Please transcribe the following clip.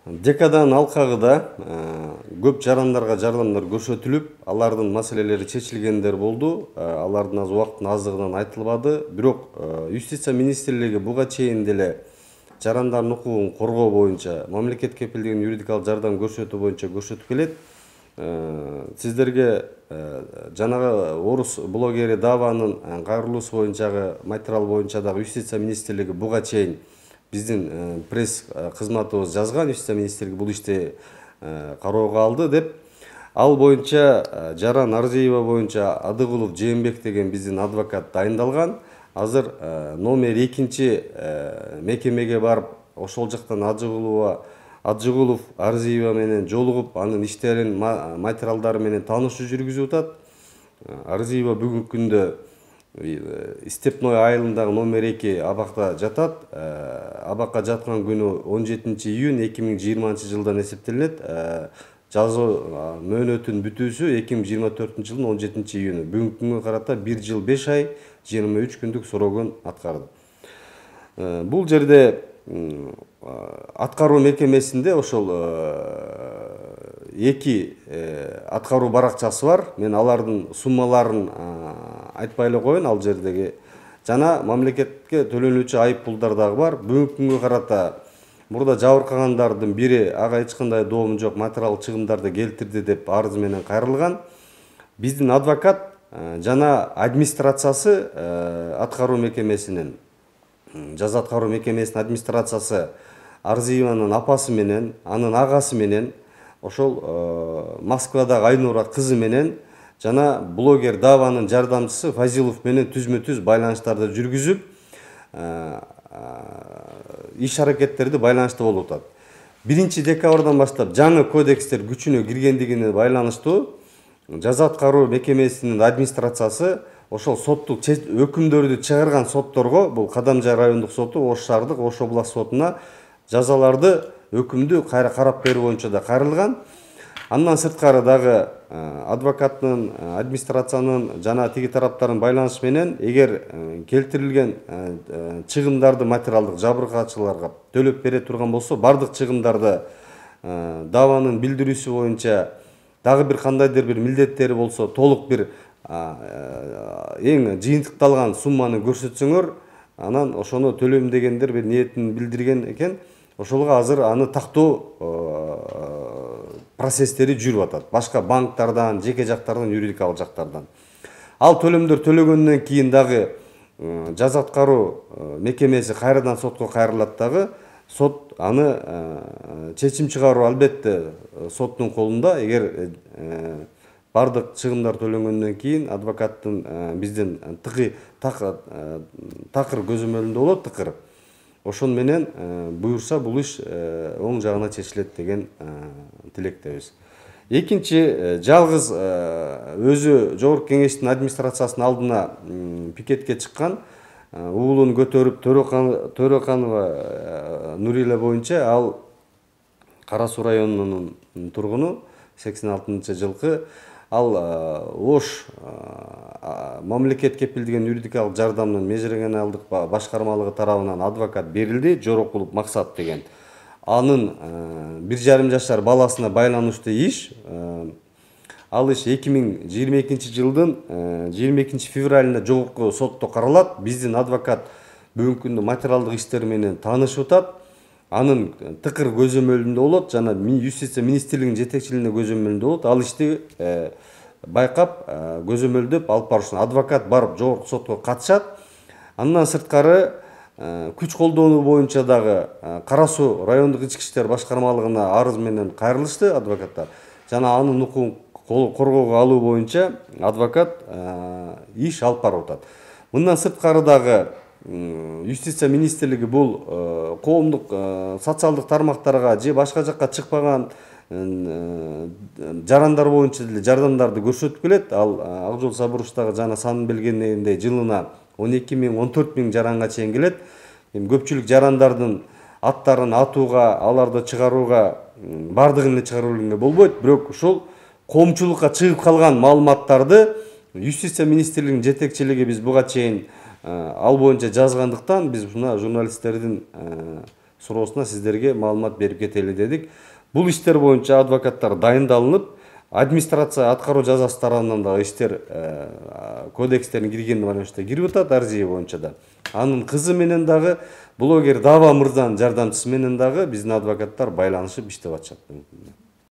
Декаданын алкагында көп жарандарга жардамдар көрсөтүлүп, алардын маселелери чечилгендер болду. Алардын аз убакыттын аздыгынан айтылбады. Бирок Юстиция министрлиги буга чейин деле жарандардын укугун коргоо боюнча, мамлекет кепилдеген юридикалык жардам көрсөтүү боюнча көрсөтүп келет. Сиздерге жанагы орус блогери Даванын кайрылуусу боюнчагы материал боюнча дагы Юстиция министрлиги буга чейин биздин пресс кызматыбыз жазган. Юстиция министрлиги бул ишти кароого алды деп. Ал боюнча Жаран Арзиева боюнча Адыгулов Жээнбек деген биздин адвокат дайындалган. Азыр номер 2 мекемеге барып, ошол жактан Аджыгулов Арзиева менен жолугуп, анын иштерин материалдары менен таанышуу жүргүзүп атат. Арзиева бүгүнкү күндө Степной айылындагы номер 2 абакта жатат. Абакка жаткан күнү 17-июнь 2020 жылдан эсептелет. Жазуу мөөнөтүнүн бүтүүсү 2024 жылдын 17-июнү. Бүгүнкү күнгө карата 1 жыл 5 ай 23 күндүк сорогун аткарды. Бул жерде аткаруу мекемесинде ошол 2 аткаруу баракчасы бар. Мен алардын суммаларын айтпай эле коеюн ал жердеги. Жана мамлекетке төлөнүүчү айып пулдар дагы бар. Бүгүнкү күнгө карата мурда жабыркагандардын бири ага эч кандай доому жок, материалдык чыгымдарды келтирди деп арыз менен кайрылган. Биздин адвокат жана администрациясы аткаруу мекемесинин, жаза аткаруу мекемесинин администрациясы Арзиеванын апасы менен, анын агасы менен, ошол Москвадагы Айнура кызы менен жана блогер Даванын жардамчысы Фазилов менен түзмө-түз байланыштарды жүргүзүп, иш аракеттерди байланыштуу болуп атат. 1 декабрдан баштап жаңы кодекстер күчүнө киргендигине байланыштуу жаза аткаруу мекемесинин администрациясы ошол соттук өкүмдөрдү чыгарган сотторго, бул Кадамжай райондук соту, Ош шаардык, Ош област сотуна жазаларды, өкүмдү кайра карап берүү боюнча да кайрылган. Андан сырткары дагы адвокаттын, администрациянын жана тиги тараптардын байланышы менен эгер келтирилген чыгымдарды материалдык жабыркаачыларга төлөп бере турган болсо, бардык чыгымдарды Даванын билдирүүсү боюнча дагы бир кандайдыр бир милдеттери болсо, толук бир эң жыйынтыкталган сумманы көрсөтсөңөр, анан ошону төлөйм дегендер бир ниетин билдирген экен. Ошолго азыр аны тактоо процесстери жүрүп атат. Башка банктардан, жеке жактардан, юридикалык жактардан. Ал төлөмдөр төлөгөндөн кийин дагы жаза аткаруу мекемеси кайрадан сотко кайрылат дагы. Сот аны чечим чыгаруу албетте соттун колунда. Эгер бардык чыгымдар төлөнгөндөн кийин адвокаттын биздин такыр көзөмөлүндө болот, тыкыр. Ошон менен буюрса бул иш оң жагына чечилет деген тилектебиз. Экинчи, жалгыз өзү Жогорку Кеңештин администрациясынын алдына пикетке чыккан, уулун көтөрүп Төрөканова Нурила боюнча, ал Кара Суу районунун тургуну, 86-жылкы. Ал Ош мамлекет кепилдеген юридикалык жардамдын межрегионалдык башкармалыгы тарабынан адвокат берилди, Жорокулов Максат деген. Анын 1,5 жашар баласына байланыштуу иш. Ал иш 2022 жылдын 22 февралында жогорку сотто каралат. Биздин адвокат бүгүнкү күндө материалдык иштер менен таанышып атат. Анын тыкыр көзөмөлүндө болот, жана Юстиция министрлигинин жетекчилигинде көзөмөлүндө болот. Ал ишти байкап, көзөмөлдөп алып барышын. Адвокат барып жогорку сотко катышат. Андан сырткары күч колдонуу боюнча дагы Кара Суу райондук ички иштер башкармалыгына арыз менен кайрылышты адвокаттар. Жана анын укугун коргоого алуу боюнча адвокат иш алып барып атат. Мындан сырткары дагы Юстиция министрлиги бул коомдук социалдык тармактарга же башка жакка чыкпаган жарандар боюнча деле жардамдарды көрсөтүп келет. Ал Ак Жол Сабуруштагы жана санын белгилегендей жылына 12 миң, 14 миң жаранга чейин келет. Көпчүлүк жарандардын аттарын атууга, аларды чыгарууга, бардыгын эле чыгарууга болбойт. Бирок ушул коомчулукка чыгып калган маалыматтарды Юстиция министрлигинин жетекчилиги биз буга чейин ал боюнча жазгандыктан биз мына журналисттердин суроосуна сиздерге маалымат берип кетели дедик. Бул иштер боюнча адвокаттар дайындалынып, администрация аткаруу жазасы тарабынан дагы иштер кодекстерине киргенди байланыштуу кирип атат, арзия боюнча да. Анын кызы менен дагы блогер Дава мырзанын жардамчысы менен дагы биздин адвокаттар байланышып иштеп атышат.